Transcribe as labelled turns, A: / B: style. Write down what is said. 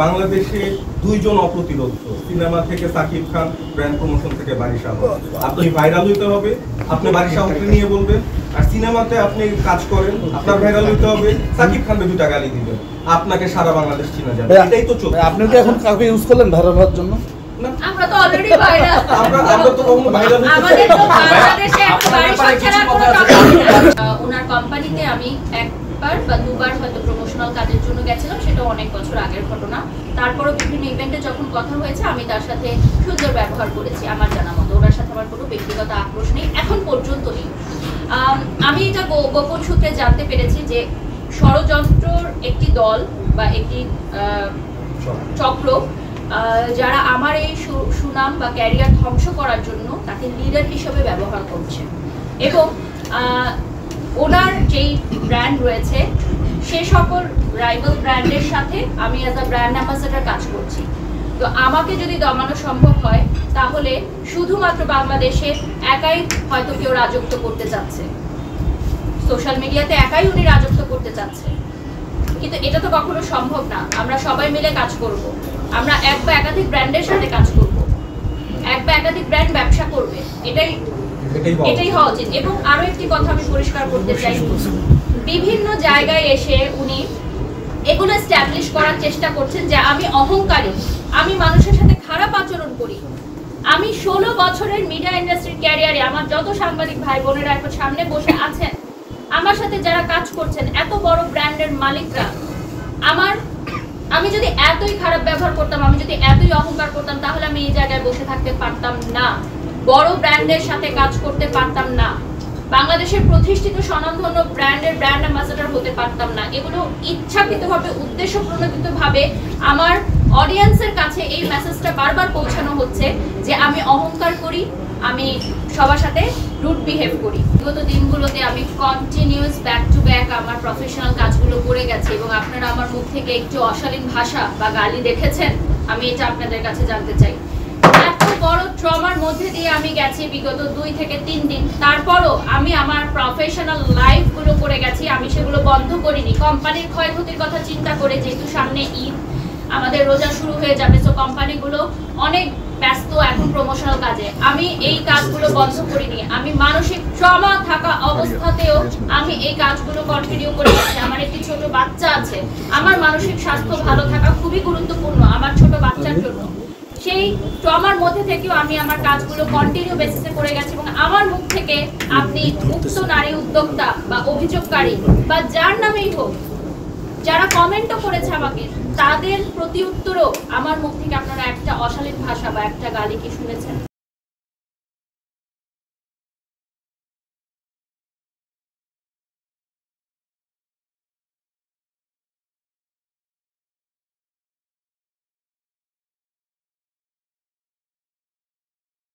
A: বাংলাদেশে দুইজন অপ্রতিরোধ, সিনেমা থেকে সাকিব খান, ব্র্যান্ড প্রমোশন থেকে বারিশা। আপনি ভাইরাল হইতে হবে, আপনি বারিশাকে নিয়ে বলবেন, আর সিনেমাতে আপনি কাজ করেন, আপনার ভাইরাল হইতে হবে, সাকিব খানকে দুটা গালি দিবেন, আপনাকে সারা বাংলাদেশ চিনা যাবে। এটাই তো চলছে।
B: আপনি কি এখন কাউকে ইউজ করলেন ভাইরাল হওয়ার জন্য?
C: আমরা তো অলরেডি ভাইরাল।
A: আমরা তো কখনো ভাইরাল হইতে
C: আমাদের তো বাংলাদেশে একটা বারিশা ছাড়া কোনো ওনার কোম্পানিতে আমি একবার বা দুবার হয়তো প্রমোশনাল কাজের জন্য গেছিলাম, সেটা অনেক বছর আগের ঘটনা। তারপরও বিভিন্ন ইভেন্টে যখন কথা হয়েছে আমি তার সাথে সুন্দর ব্যবহার করেছি আমার জানা মতো। ওনার সাথে আমার কোনো ব্যক্তিগত আক্রোশ নেই, এখন পর্যন্ত নেই। আমি এটা গোপন সূত্রে জানতে পেরেছি যে ষড়যন্ত্রর একটি দল বা একটি চক্র যারা আমার এই সুনাম বা ক্যারিয়ার ধ্বংস করার জন্য তাকে লিডার হিসেবে ব্যবহার করছে, এবং ওনার যেই ব্র্যান্ড রয়েছে সে সকল রাইভাল ব্র্যান্ডের সাথে আমি অ্যাজ আ ব্র্যান্ড অ্যাম্বাসেডর কাজ করছি। তো আমাকে যদি দমানো সম্ভব হয় তাহলে শুধুমাত্র বাংলাদেশে একাই হয়তো কেউ রাজত্ব করতে চাচ্ছে, সোশ্যাল মিডিয়াতে একাই উনি রাজত্ব করতে চাচ্ছে, কিন্তু এটা তো কখনো সম্ভব না। আমরা সবাই মিলে কাজ করব, আমরা এক বা একাধিক ব্র্যান্ডের সাথে কাজ করব, এক বা একাধিক ব্র্যান্ড ব্যবসা করবে, এটাই হওয়া উচিত। এবং আরো একটি কথা আমি পরিষ্কার করতে চাই, বিভিন্ন জায়গায় এসে উনি এগুলো এস্টাবলিশ করার চেষ্টা করছেন যে আমি অহংকারী, আমি মানুষের সাথে খারাপ আচরণ করি। আমি 16 বছরের মিডিয়া ইন্ডাস্ট্রির ক্যারিয়ারে আমার যত সাংবাদিক ভাই বোনেরা এখন সামনে বসে আছেন, আমার সাথে যারা কাজ করছেন, এত বড় ব্র্যান্ডের মালিকরা, আমি যদি এতই খারাপ ব্যবহার করতাম, আমি যদি এতই অহংকার করতাম, তাহলে আমি এই জায়গায় বসে থাকতে পারতাম না, বড় ব্র্যান্ডের সাথে কাজ করতে পারতাম না, বাংলাদেশের প্রতিষ্ঠিত স্বনামধন্য ব্র্যান্ডের ব্র্যান্ড অ্যাম্বাসেডর হতে পারতাম না। এগুলো ইচ্ছাকৃতভাবে উদ্দেশ্যপ্রণোদিতভাবে আমার অডিয়েন্সের কাছে এই মেসেজটা বারবার পৌঁছানো হচ্ছে যে আমি অহংকার করি, আমি সবার সাথে রুড বিহেভ করি। বিগত দিনগুলোতে আমি কন্টিনিউয়াস ব্যাক টু ব্যাক আমার প্রফেশনাল কাজগুলো করে গেছি, এবং আপনারা আমার মুখ থেকে একটু অশালীন ভাষা বা গালি দেখেছেন, আমি এটা আপনাদের কাছে জানতে চাই। এত বড় ট্রমার মধ্যে দিয়ে আমি গেছি বিগত 2 থেকে 3 দিন, তারপরও আমি আমার প্রফেশনাল লাইফগুলো করে গেছি, আমি সেগুলো বন্ধ করিনি। কোম্পানির ক্ষয়ক্ষতির কথা চিন্তা করে, যেহেতু সামনে ঈদ, আমাদের রোজা শুরু হয়ে যাবে, সো কোম্পানিগুলো অনেক ব্যস্ত এখন প্রমোশনাল কাজে, আমি এই কাজগুলো বন্ধ করিনি। আমি মানসিক ট্রমা থাকা অবস্থাতেও আমি এই কাজগুলো কন্টিনিউ করে যাচ্ছি। আমার একটি ছোট বাচ্চা আছে, আমার মানসিক স্বাস্থ্য ভালো থাকা খুবই গুরুত্বপূর্ণ আমার ছোট বাচ্চার জন্য। সেই ট্রমার মধ্যে থেকেও আমি আমার কাজগুলো কন্টিনিউ বেসিসে করে গেছি, এবং আমার মুখ থেকে আপনি মুক্ত নারী উদ্যোক্তা বা অভিযোগকারী বা যার নামেই হোক, যারা কমেন্টও করেছে আমাকে, তাদের প্রতি উত্তরও আমার মুখ থেকে আপনারা একটা অশালীন ভাষা বা একটা গালি কি শুনেছেন?